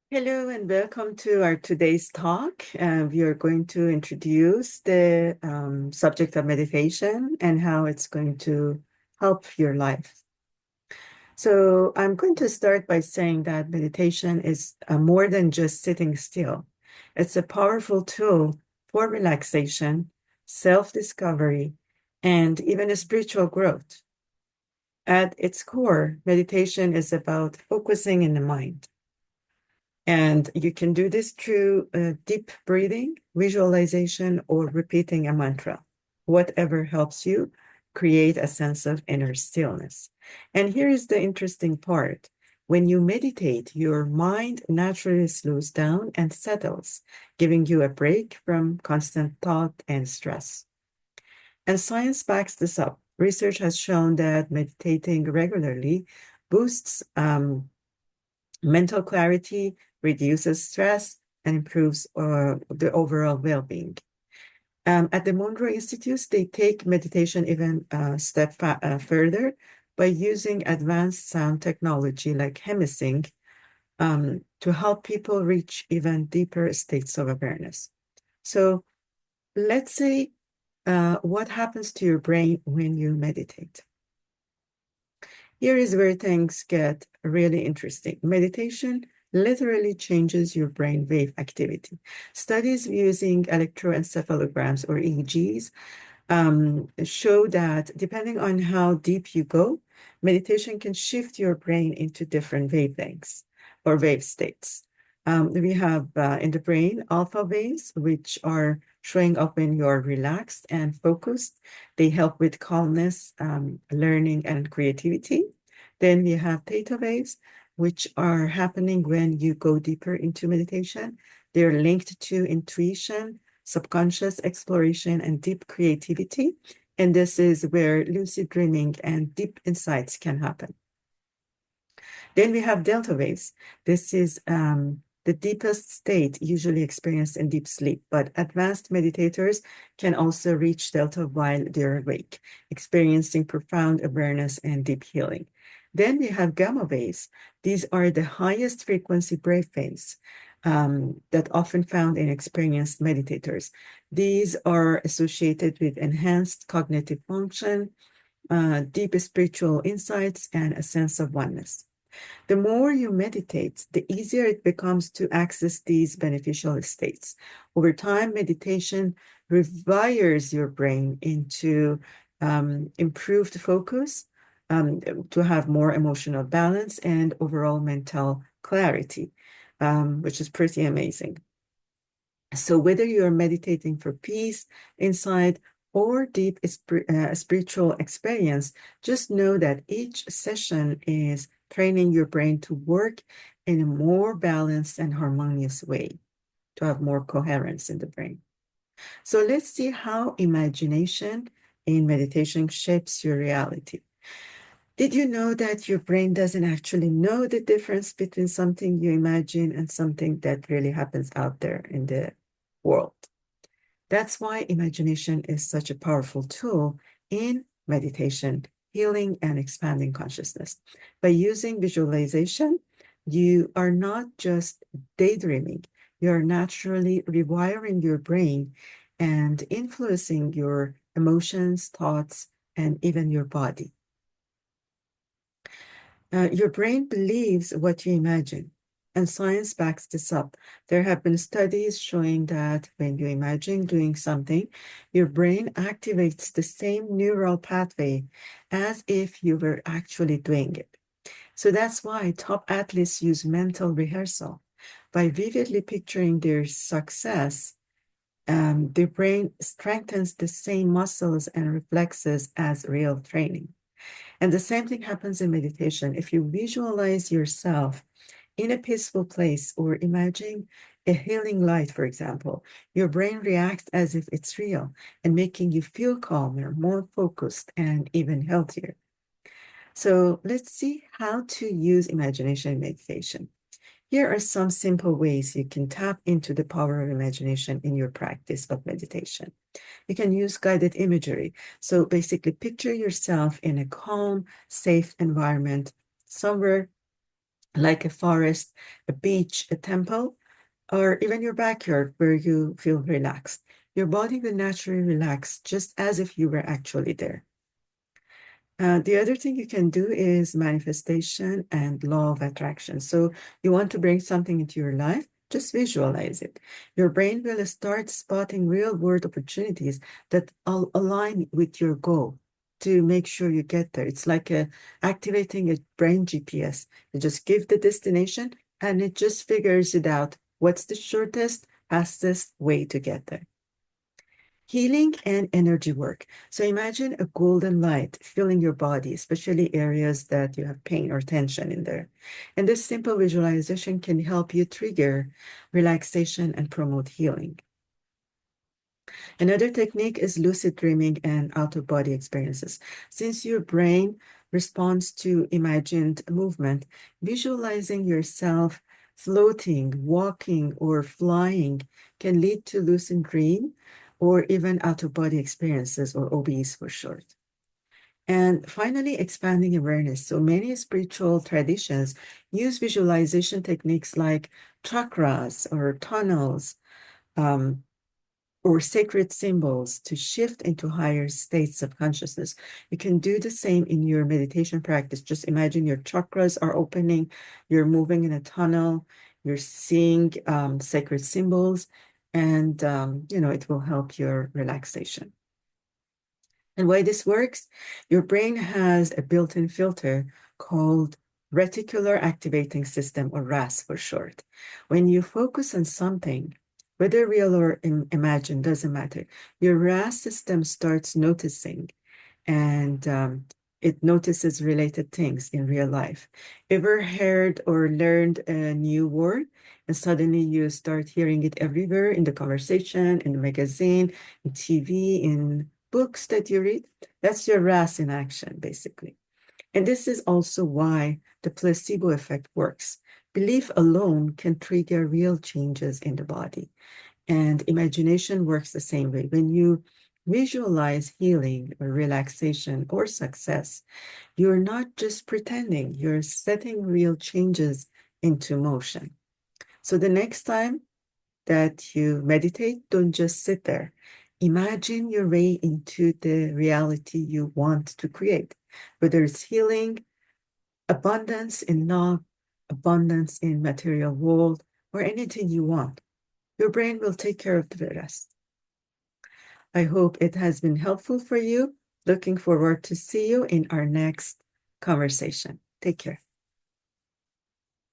Hello and welcome to our today's talk. We are going to introduce the subject of meditation and how it's going to help your life. So I'm going to start by saying that meditation is more than just sitting still. It's a powerful tool for relaxation, self-discovery, and even a spiritual growth. At its core, meditation is about focusing in the mind. And you can do this through deep breathing, visualization, or repeating a mantra, whatever helps you create a sense of inner stillness. And here is the interesting part. When you meditate, your mind naturally slows down and settles, giving you a break from constant thought and stress. And science backs this up. Research has shown that meditating regularly boosts mental clarity, reduces stress, and improves the overall well-being. At the Monroe Institute, they take meditation even a step further by using advanced sound technology like hemi-sync to help people reach even deeper states of awareness. So let's say what happens to your brain when you meditate. Here is where things get really interesting. Meditation literally changes your brain wave activity. Studies using electroencephalograms or EEGs show that depending on how deep you go, meditation can shift your brain into different wavelengths or wave states. We have in the brain alpha waves, which are showing up when you're relaxed and focused. They help with calmness, learning, and creativity. Then we have theta waves, which are happening when you go deeper into meditation. They're linked to intuition, subconscious exploration, and deep creativity. And this is where lucid dreaming and deep insights can happen. Then we have delta waves. This is the deepest state usually experienced in deep sleep, but advanced meditators can also reach delta while they're awake, experiencing profound awareness and deep healing. Then we have gamma waves. These are the highest frequency brave waves that often found in experienced meditators. These are associated with enhanced cognitive function, deep spiritual insights, and a sense of oneness. The more you meditate, the easier it becomes to access these beneficial states. Over time, meditation rewires your brain into improved focus, to have more emotional balance and overall mental clarity, which is pretty amazing. So whether you're meditating for peace, insight, or deep spiritual experience, just know that each session is training your brain to work in a more balanced and harmonious way, to have more coherence in the brain. So let's see how imagination in meditation shapes your reality. Did you know that your brain doesn't actually know the difference between something you imagine and something that really happens out there in the world? That's why imagination is such a powerful tool in meditation, healing, and expanding consciousness. By using visualization, you are not just daydreaming, you're naturally rewiring your brain and influencing your emotions, thoughts, and even your body. Your brain believes what you imagine, and science backs this up. There have been studies showing that when you imagine doing something, your brain activates the same neural pathway as if you were actually doing it. So that's why top athletes use mental rehearsal. By vividly picturing their success, their brain strengthens the same muscles and reflexes as real training. And the same thing happens in meditation. If you visualize yourself in a peaceful place or imagine a healing light, for example, your brain reacts as if it's real and making you feel calmer, more focused, and even healthier. So let's see how to use imagination in meditation. Here are some simple ways you can tap into the power of imagination in your practice of meditation. You can use guided imagery. So basically, picture yourself in a calm, safe environment, somewhere like a forest, a beach, a temple, or even your backyard where you feel relaxed. Your body will naturally relax just as if you were actually there. The other thing you can do is manifestation and law of attraction. So you want to bring something into your life, just visualize it. Your brain will start spotting real world opportunities that align with your goal to make sure you get there. It's like activating a brain GPS. You just give the destination and it just figures it out. What's the shortest, fastest way to get there? Healing and energy work. So imagine a golden light filling your body, especially areas that you have pain or tension in there. And this simple visualization can help you trigger relaxation and promote healing. Another technique is lucid dreaming and out-of-body experiences. Since your brain responds to imagined movement, visualizing yourself floating, walking, or flying can lead to lucid dream or even out-of-body experiences, or OBs for short. And finally, expanding awareness. So many spiritual traditions use visualization techniques like chakras or tunnels, um, or sacred symbols to shift into higher states of consciousness. You can do the same in your meditation practice. Just imagine your chakras are opening, you're moving in a tunnel, you're seeing sacred symbols, and it will help your relaxation. And why this works? Your brain has a built-in filter called reticular activating system, or RAS for short. When you focus on something, whether real or imagined, doesn't matter, your RAS system starts noticing, and it notices related things in real life. Ever heard or learned a new word, and suddenly you start hearing it everywhere in the conversation, in the magazine, in TV, in books that you read? That's your RAS in action, basically. And this is also why the placebo effect works. Belief alone can trigger real changes in the body. And imagination works the same way. When you visualize healing or relaxation or success, you're not just pretending, you're setting real changes into motion. So the next time that you meditate, don't just sit there. Imagine your way into the reality you want to create, whether it's healing, abundance in love, abundance in material world, or anything you want. Your brain will take care of the rest. I hope it has been helpful for you. Looking forward to see you in our next conversation. Take care.